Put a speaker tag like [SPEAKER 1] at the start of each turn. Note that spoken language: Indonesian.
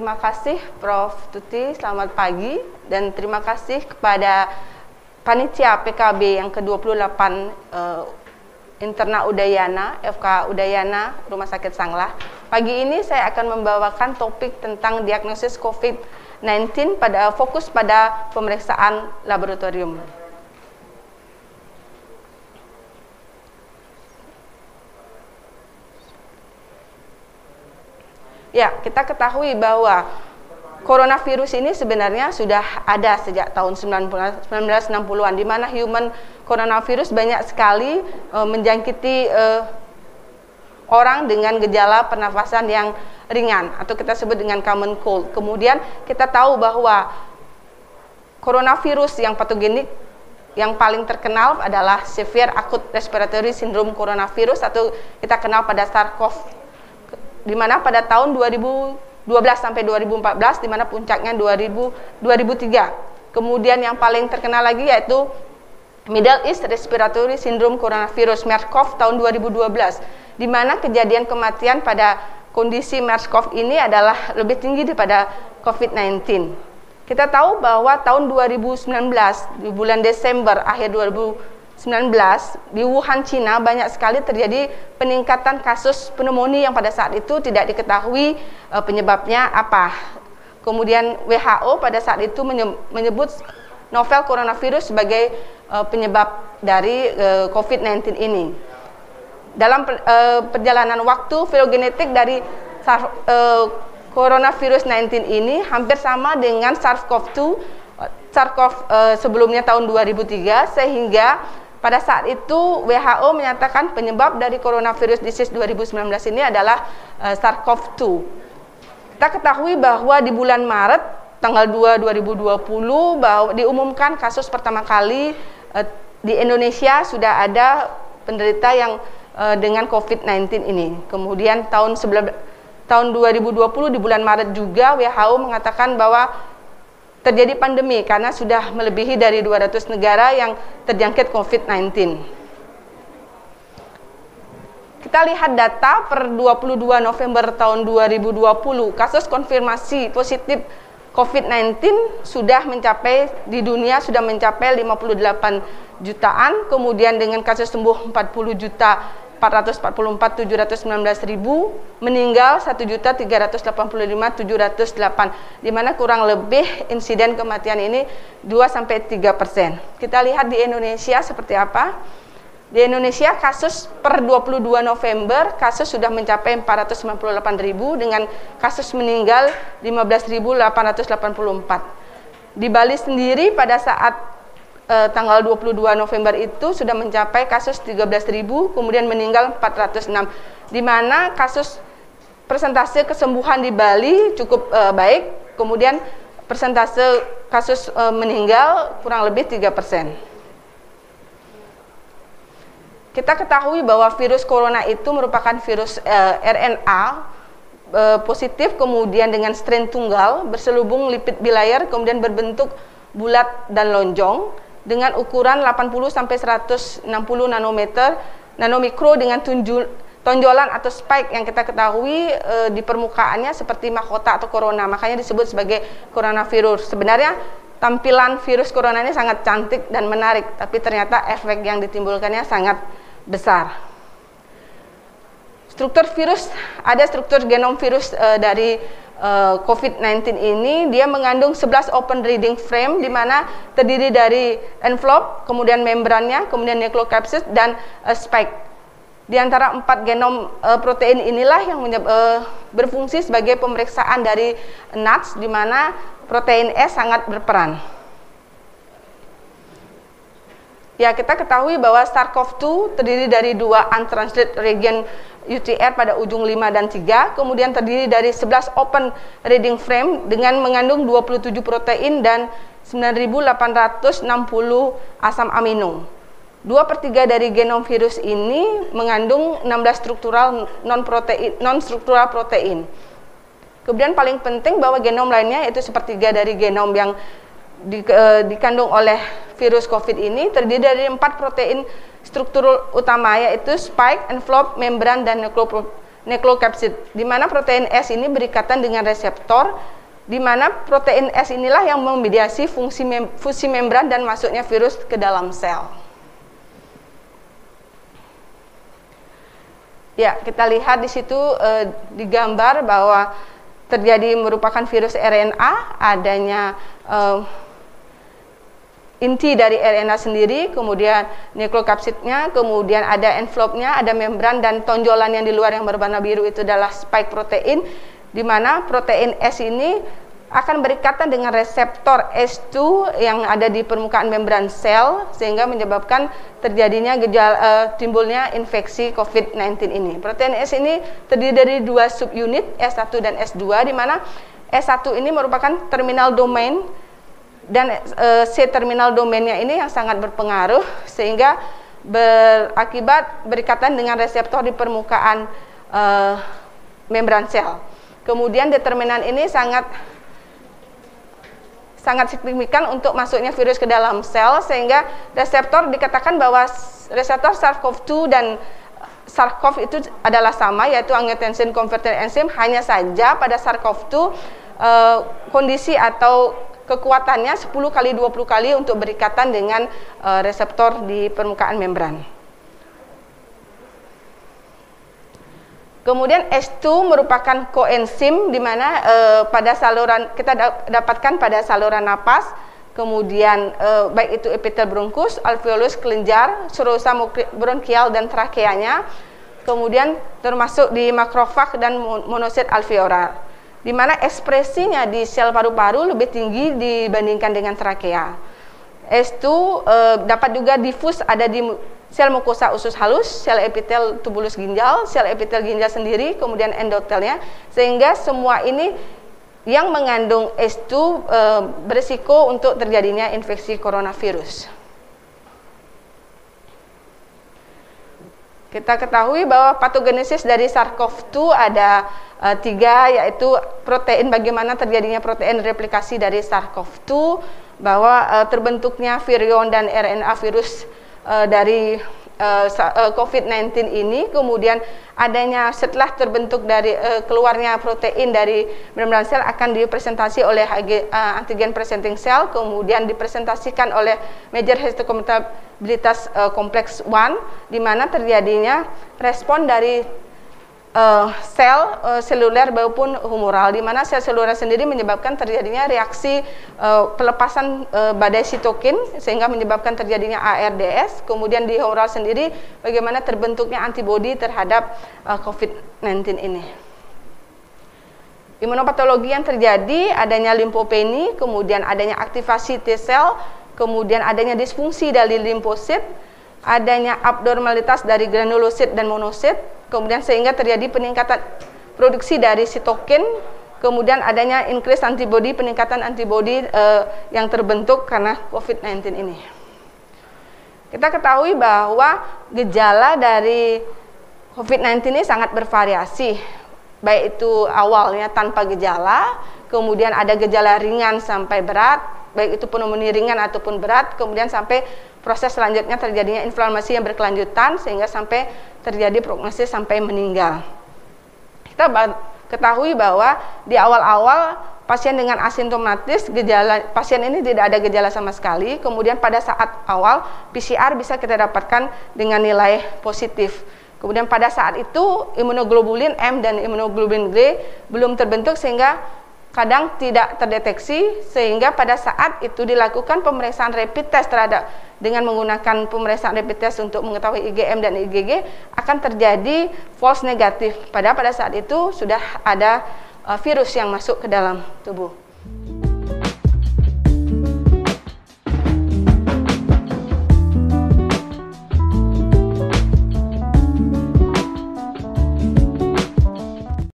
[SPEAKER 1] terima kasih Prof. Tuti, selamat pagi, dan terima kasih kepada Panitia PKB yang ke-28 Interna Udayana, FK Udayana, Rumah Sakit Sanglah. Pagi ini saya akan membawakan topik tentang diagnosis COVID-19 pada fokus pada pemeriksaan laboratorium. Ya, kita ketahui bahwa coronavirus ini sebenarnya sudah ada sejak tahun 1960-an, di mana human coronavirus banyak sekali menjangkiti orang dengan gejala pernafasan yang ringan, atau kita sebut dengan common cold. Kemudian kita tahu bahwa coronavirus yang patogenik yang paling terkenal adalah Severe Acute Respiratory Syndrome Coronavirus, atau kita kenal pada SARS-CoV, di mana pada tahun 2012 sampai 2014, di mana puncaknya 2003. Kemudian yang paling terkenal lagi yaitu Middle East Respiratory Syndrome Coronavirus MERS-CoV tahun 2012, di mana kejadian kematian pada kondisi MERS-CoV ini adalah lebih tinggi daripada COVID-19. Kita tahu bahwa tahun 2019, di bulan Desember akhir 2019, di Wuhan, Cina, banyak sekali terjadi peningkatan kasus pneumonia yang pada saat itu tidak diketahui penyebabnya apa. Kemudian WHO pada saat itu menyebut novel coronavirus sebagai penyebab dari COVID-19 ini. Dalam perjalanan waktu, filogenetik dari coronavirus 19 ini hampir sama dengan SARS-CoV-2, sebelumnya tahun 2003, sehingga pada saat itu WHO menyatakan penyebab dari coronavirus disease 2019 ini adalah SARS-CoV-2. Kita ketahui bahwa di bulan Maret tanggal 2 2020 bahwa diumumkan kasus pertama kali di Indonesia sudah ada penderita yang dengan COVID-19 ini. Kemudian tahun 2020 di bulan Maret juga WHO mengatakan bahwa terjadi pandemi karena sudah melebihi dari 200 negara yang terjangkit COVID-19. Kita lihat data per 22 November tahun 2020, kasus konfirmasi positif COVID-19 sudah mencapai di dunia sudah mencapai 58 jutaan, kemudian dengan kasus sembuh 40.444.719.000, meninggal 1.385.708, di mana kurang lebih insiden kematian ini 2-3%. Kita lihat di Indonesia seperti apa. Di Indonesia kasus per 22 November kasus sudah mencapai 498.000 dengan kasus meninggal 15.884. Di Bali sendiri pada saat tanggal 22 November itu sudah mencapai kasus 13.000, kemudian meninggal 406, di mana kasus persentase kesembuhan di Bali cukup baik, kemudian persentase kasus meninggal kurang lebih 3%. Kita ketahui bahwa virus corona itu merupakan virus RNA positif, kemudian dengan strain tunggal, berselubung lipid bilayer, kemudian berbentuk bulat dan lonjong, dengan ukuran 80-160 nanometer, nanomikro, dengan tonjolan atau spike yang kita ketahui di permukaannya seperti mahkota atau corona, makanya disebut sebagai coronavirus. Sebenarnya tampilan virus corona ini sangat cantik dan menarik, tapi ternyata efek yang ditimbulkannya sangat besar. Struktur virus, ada struktur genom virus dari COVID-19 ini, dia mengandung 11 open reading frame, di mana terdiri dari envelope, kemudian membrannya, kemudian nucleocapsid, dan spike. Di antara 4 genom protein inilah yang berfungsi sebagai pemeriksaan dari NATS, di mana protein S sangat berperan. Ya, kita ketahui bahwa SARS-CoV-2 terdiri dari 2 untranslated region UTR pada ujung 5 dan 3, kemudian terdiri dari 11 open reading frame dengan mengandung 27 protein dan 9.860 asam amino. 2/3 dari genom virus ini mengandung 16 struktural non-struktural protein. Kemudian paling penting bahwa genom lainnya, yaitu 1/3 dari genom yang dikandung oleh virus COVID ini, terdiri dari 4 protein struktur utama, yaitu spike, envelope, membran, dan nucleocapsid, di mana protein S ini berikatan dengan reseptor, di mana protein S inilah yang memediasi fusi membran dan masuknya virus ke dalam sel. Ya, kita lihat di situ digambar bahwa terjadi merupakan virus RNA, adanya inti dari RNA sendiri, kemudian nucleocapsidnya, kemudian ada envelope-nya, ada membran, dan tonjolan yang di luar yang berwarna biru itu adalah spike protein, di mana protein S ini akan berikatan dengan reseptor S2 yang ada di permukaan membran sel, sehingga menyebabkan terjadinya timbulnya infeksi COVID-19 ini. Protein S ini terdiri dari dua subunit, S1 dan S2, di mana S1 ini merupakan terminal domain, dan C-terminal domainnya ini yang sangat berpengaruh, sehingga berakibat berikatan dengan reseptor di permukaan membran sel. Kemudian determinan ini sangat signifikan untuk masuknya virus ke dalam sel, sehingga reseptor dikatakan bahwa reseptor SARS-CoV-2 dan SARS-CoV itu adalah sama, yaitu angiotensin converter enzim. Hanya saja pada SARS-CoV-2 kondisi atau kekuatannya 10 kali 20 kali untuk berikatan dengan reseptor di permukaan membran. Kemudian S2 merupakan koenzim, di mana pada saluran kita dapatkan pada saluran napas, kemudian baik itu epitel bronkus, alveolus, kelenjar, serosa bronkial dan trakeanya, kemudian termasuk di makrofag dan monosit alveolar, di mana ekspresinya di sel paru-paru lebih tinggi dibandingkan dengan trakea. S2 dapat juga difus ada di sel mukosa usus halus, sel epitel tubulus ginjal, sel epitel ginjal sendiri, kemudian endotelnya, sehingga semua ini yang mengandung S2 berisiko untuk terjadinya infeksi coronavirus. Kita ketahui bahwa patogenesis dari SARS-CoV-2 ada 3, yaitu protein, bagaimana terjadinya protein replikasi dari SARS-CoV-2, bahwa terbentuknya virion dan RNA virus dari COVID-19 ini, kemudian adanya setelah terbentuk dari keluarnya protein dari membran sel akan dipresentasi oleh antigen presenting cell, kemudian dipresentasikan oleh major histocompatibilitas kompleks 1, di mana terjadinya respon dari sel seluler maupun humoral, di mana sel seluler sendiri menyebabkan terjadinya reaksi pelepasan badai sitokin, sehingga menyebabkan terjadinya ARDS. Kemudian di humoral sendiri bagaimana terbentuknya antibodi terhadap COVID-19 ini. Imunopatologi yang terjadi adanya limfopeni, kemudian adanya aktivasi T sel, kemudian adanya disfungsi dari limfosit, adanya abnormalitas dari granulosit dan monosit, kemudian sehingga terjadi peningkatan produksi dari sitokin, kemudian adanya increase antibody, peningkatan antibody yang terbentuk karena COVID-19 ini. Kita ketahui bahwa gejala dari COVID-19 ini sangat bervariasi, baik itu awalnya tanpa gejala, kemudian ada gejala ringan sampai berat, baik itu pneumonia ringan ataupun berat, kemudian sampai proses selanjutnya terjadinya inflamasi yang berkelanjutan sehingga sampai terjadi prognosis sampai meninggal. Kita ketahui bahwa di awal-awal pasien dengan asimptomatis, pasien ini tidak ada gejala sama sekali, kemudian pada saat awal PCR bisa kita dapatkan dengan nilai positif. Kemudian pada saat itu imunoglobulin M dan imunoglobulin G belum terbentuk sehingga kadang tidak terdeteksi, sehingga pada saat itu dilakukan pemeriksaan rapid test dengan menggunakan pemeriksaan rapid test untuk mengetahui IgM dan IgG akan terjadi false negatif, padahal pada saat itu sudah ada virus yang masuk ke dalam tubuh.